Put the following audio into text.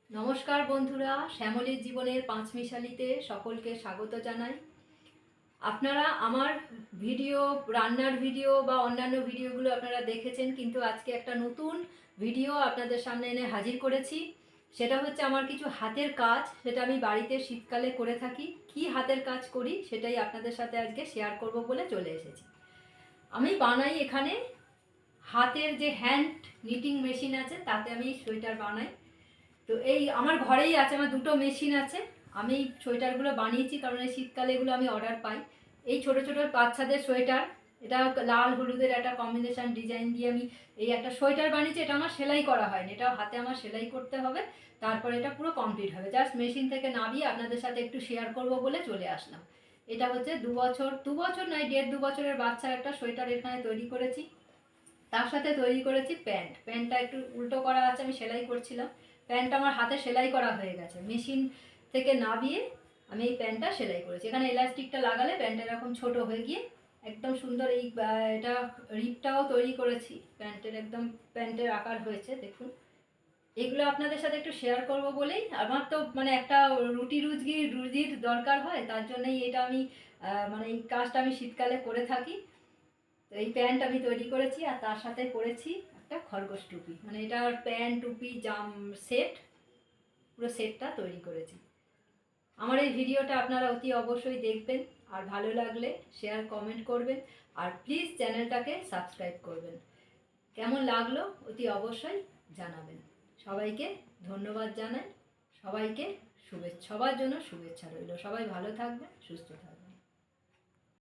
নমস্কার বন্ধুরা, শ্যামলীর জীবনের পাঁচমিশালিতে সকলকে স্বাগত জানাই। আপনারা আমার ভিডিও, রান্নার ভিডিও বা অন্যান্য ভিডিওগুলো আপনারা দেখেছেন, কিন্তু আজকে একটা নতুন ভিডিও আপনাদের সামনে এনে হাজির করেছি। সেটা হচ্ছে আমার কিছু হাতের কাজ, সেটা আমি বাড়িতে শীতকালে করে থাকি। কি হাতের কাজ করি সেটাই আপনাদের সাথে আজকে শেয়ার করব বলে চলে এসেছি। আমি বানাই এখানে হাতের যে হ্যান্ড নিটিং মেশিন আছে, তাতে আমি সোয়েটার বানাই। তো এই আমার ঘরেই আছে, আমার দুটো মেশিন আছে। আমি সোয়েটারগুলো বানিয়েছি কারণ এই শীতকালে এগুলো আমি অর্ডার পাই। এই ছোট ছোট বাচ্চাদের সোয়েটার, এটা লাল হলুদের একটা কম্বিনেশন ডিজাইন দিয়ে আমি এই একটা সোয়েটার বানিয়েছি। এটা আমার সেলাই করা হয়নি, এটা হাতে আমার সেলাই করতে হবে, তারপরে এটা পুরো কমপ্লিট হবে। জাস্ট মেশিন থেকে নামিয়ে আপনাদের সাথে একটু শেয়ার করব বলে চলে আসলাম। এটা হচ্ছে দু বছর নয়, 1.5-2 বছরের বাচ্চার একটা সোয়েটার এখানে তৈরি করেছি। তার সাথে তৈরি করেছি প্যান্টটা একটু উল্টো করা আছে, আমি সেলাই করছিলাম। প্যান্টটা আমার হাতে সেলাই করা হয়ে গেছে, মেশিন থেকে নামিয়ে আমি এই প্যান্টটা সেলাই করেছি। এখানে এলাস্টিকটা লাগালে প্যান্টটা এরকম ছোট হয়ে গিয়ে একদম সুন্দর। এই এটা রিপটাও তৈরি করেছি প্যান্টের, একদম প্যান্টের আকার হয়েছে দেখুন। এগুলো আপনাদের সাথে একটু শেয়ার করব বলেই, আমার তো মানে একটা রুজির দরকার হয়, তার জন্যই এটা আমি মানে এই কাজটা আমি শীতকালে করে থাকি। তো এই প্যান্ট আমি তৈরি করেছি, আর তার সাথে করেছি একটা খরগোশ টুপি, মানে এটা প্যান্ট টুপি জাম সেট, পুরো সেটটা তৈরি করেছি। আমার এই ভিডিওটা আপনারা অতি অবশ্যই দেখবেন, আর ভালো লাগলে শেয়ার কমেন্ট করবেন, আর প্লিজ চ্যানেলটাকে সাবস্ক্রাইব করবেন। কেমন লাগলো অতি অবশ্যই জানাবেন। সবাইকে ধন্যবাদ জানাই, সবাইকে সবার জন্য শুভেচ্ছা রইল। সবাই ভালো থাকবেন, সুস্থ থাকবেন।